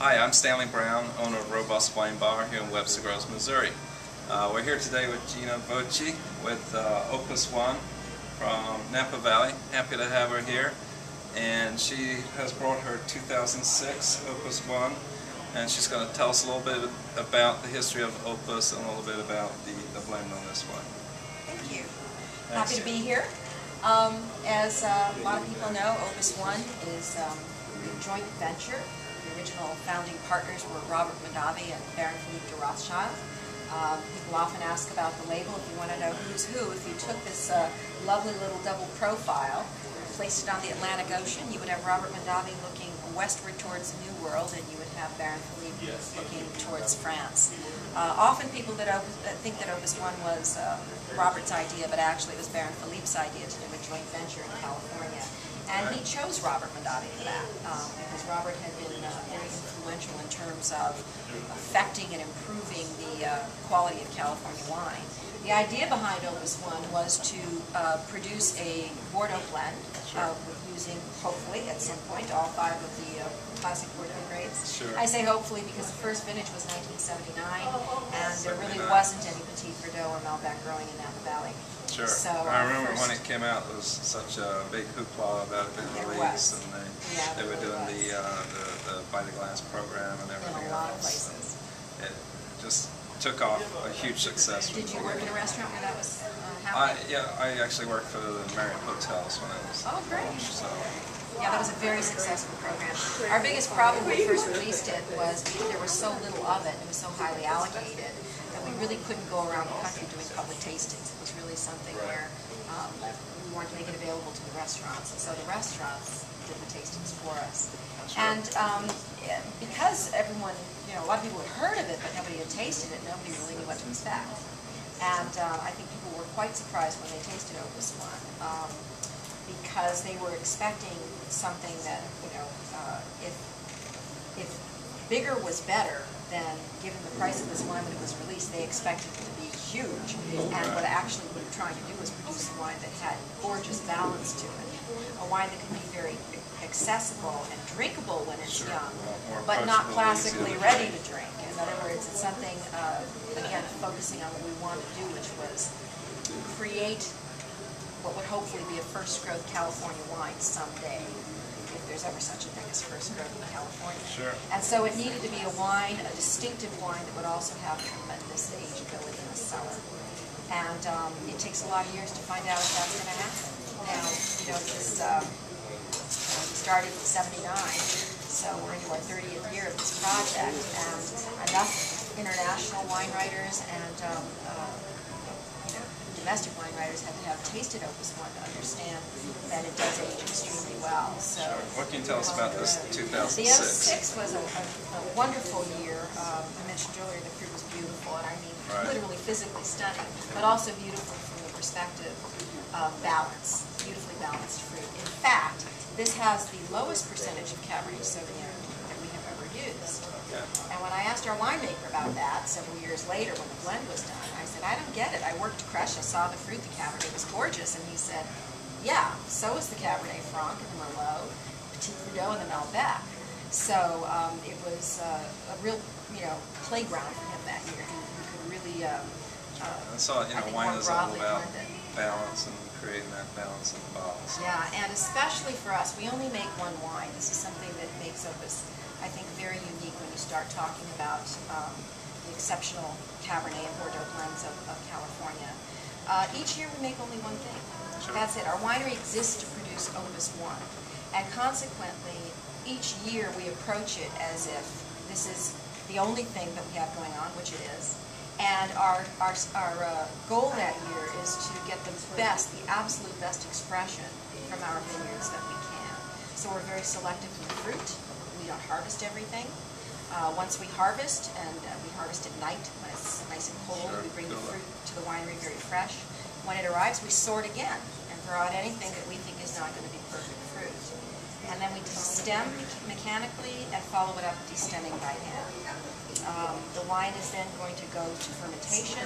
Hi, I'm Stanley Brown, owner of Robust Wine Bar here in Webster Groves, Missouri. We're here today with Gina Voci with Opus One from Napa Valley. Happy to have her here. And she has brought her 2006 Opus One, and she's going to tell us a little bit about the history of Opus and a little bit about the blend on this one. Thank you. Thanks. Happy to be here. As a lot of people know, Opus One is a joint venture. The original founding partners were Robert Mondavi and Baron Philippe de Rothschild. People often ask about the label. If you want to know who's who, if you took this lovely little double profile, placed it on the Atlantic Ocean, you would have Robert Mondavi looking westward towards the New World, and you would have Baron Philippe looking towards France. Often people that think that Opus One was Robert's idea, but actually it was Baron Philippe's idea to do a joint venture in California. And he chose Robert Mondavi for that, because Robert had been very influential in terms of affecting and improving the quality of California wine. The idea behind Opus One was to produce a Bordeaux blend with using, hopefully, at some point, all 5 of the classic Bordeaux grapes. Sure. I say hopefully because the first vintage was 1979, and there really wasn't any Petit Verdot or Malbec growing in Napa Valley. Sure. So, I remember when it came out, there was such a big hoopla about it being released, and they were doing the By the Glass program and everything in a lot of else. places. It just took off a huge success. Did you work in a restaurant where that was happening? I actually worked for the Marriott Hotels when I was great. So. Yeah, that was a very successful program. Our biggest problem when we first released it was there was so little of it, it was so highly allocated, that we really couldn't go around the country doing public tastings. It was really something where we wanted to make it available to the restaurants, and so the restaurants did the tastings for us. And because everyone, a lot of people had heard of it, but nobody had tasted it, nobody really knew what to expect. And I think people were quite surprised when they tasted Opus One, because they were expecting something that, if bigger was better, then given the price of this wine when it was released, they expected it to be huge. And what actually we were trying to do was produce a wine that had gorgeous balance to it. A wine that could be very accessible and drinkable when it's young, but not classically ready to drink. In other words, it's something, again, focusing on what we want to do, which was create what would hopefully be a first-growth California wine someday, if there's ever such a thing as first-growth in California. Sure. And so it needed to be a wine, a distinctive wine that would also have tremendous ageability in the cellar. And it takes a lot of years to find out if that's going to happen. Now, this started in '79, so we're into our 30th year of this project, and enough international wine writers and domestic wine writers have tasted Opus One to understand that it does age extremely well. So, what can you tell us about this 2006? The 06 was a wonderful year. I mentioned earlier the fruit was beautiful, and I mean literally physically stunning, but also beautiful from the perspective of balance, beautifully balanced fruit. In fact, this has the lowest percentage of Cabernet Sauvignon that we have ever used. And when I asked our winemaker about that several years later when the blend was done, I said, I don't get it. I worked Crush, I saw the fruit, the Cabernet was gorgeous. And he said, yeah, so is the Cabernet Franc and the Merlot, Petit Verdot and the Malbec. So it was a real, playground for him that year. He could really, wine is all about balance and creating that balance in the bottles. Yeah, and especially for us, we only make one wine. This is something that makes Opus, I think, very unique when you start talking about the exceptional Cabernet and Bordeaux blends of California. Each year we make only one thing. Sure. That's it. Our winery exists to produce Opus One. And consequently, each year we approach it as if this is the only thing that we have going on, which it is. And our goal that year is to get the best, the absolute best expression from our vineyards that we can. So we're very selective in the fruit. We don't harvest everything. Once we harvest, and we harvest at night when it's nice and cold, we bring the fruit to the winery very fresh. When it arrives, we sort again and throw out anything that we think is not going to be perfect fruit. And then we destem mechanically and follow it up destemming by hand. The wine is then going to go to fermentation.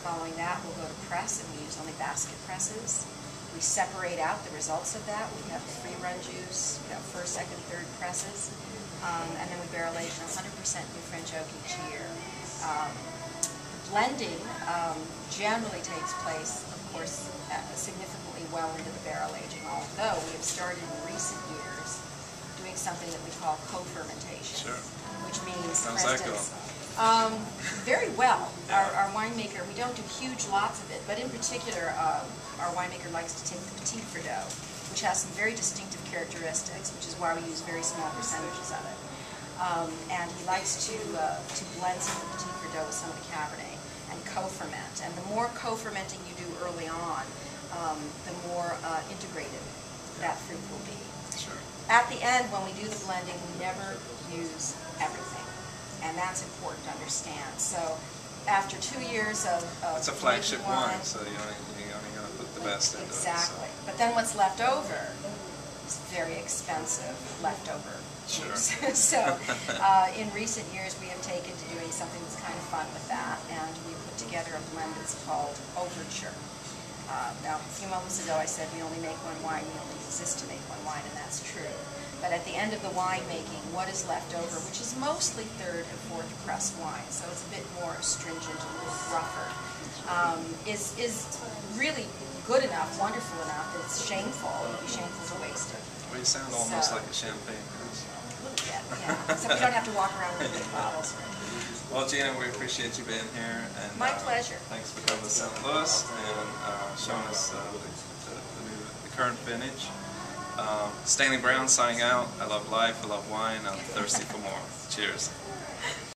Following that, we'll go to press, and we use only basket presses. We separate out the results of that. We have free run juice, we have first, second, third presses, and then we barrel age in New French oak each year. Blending generally takes place, of course, significantly well into the barrel aging, although we have started in recent years doing something that we call co-fermentation, Sure. which means, for How's that instance, going? very well. Yeah. Our winemaker, we don't do huge lots of it, but in particular, our winemaker likes to take the Petit Verdot, which has some very distinctive characteristics, which is why we use very small percentages of it. And he likes to blend some of the Petit Verdot with some of the Cabernet and co-ferment. And the more co-fermenting you do early on, the more integrated that fruit will be. Sure. At the end, when we do the blending, we never use everything. And that's important to understand. So after 2 years of It's a flagship making wine, so you only got to put the best into exactly. it. But then what's left over is very expensive leftover Sure. juice. So in recent years, we have taken to doing something that's kind of fun with that, and we put together a blend that's called Overture. Now, a few moments ago I said we only make one wine, we only exist to make one wine, and that's true. But at the end of the winemaking, what is left over, which is mostly third and fourth press wine, so it's a bit more astringent, a little rougher, is really good enough, wonderful enough, that it's shameful. It would be shameful to waste it. Well, you sound almost So- like a champagne house. A little bit, yeah. So we don't have to walk around with big bottles. Well, Gina, we appreciate you being here. And, My pleasure. Thanks for coming to St. Louis and showing us the current vintage. Stanley Brown signing out. I love life, I love wine, I'm thirsty for more. Cheers.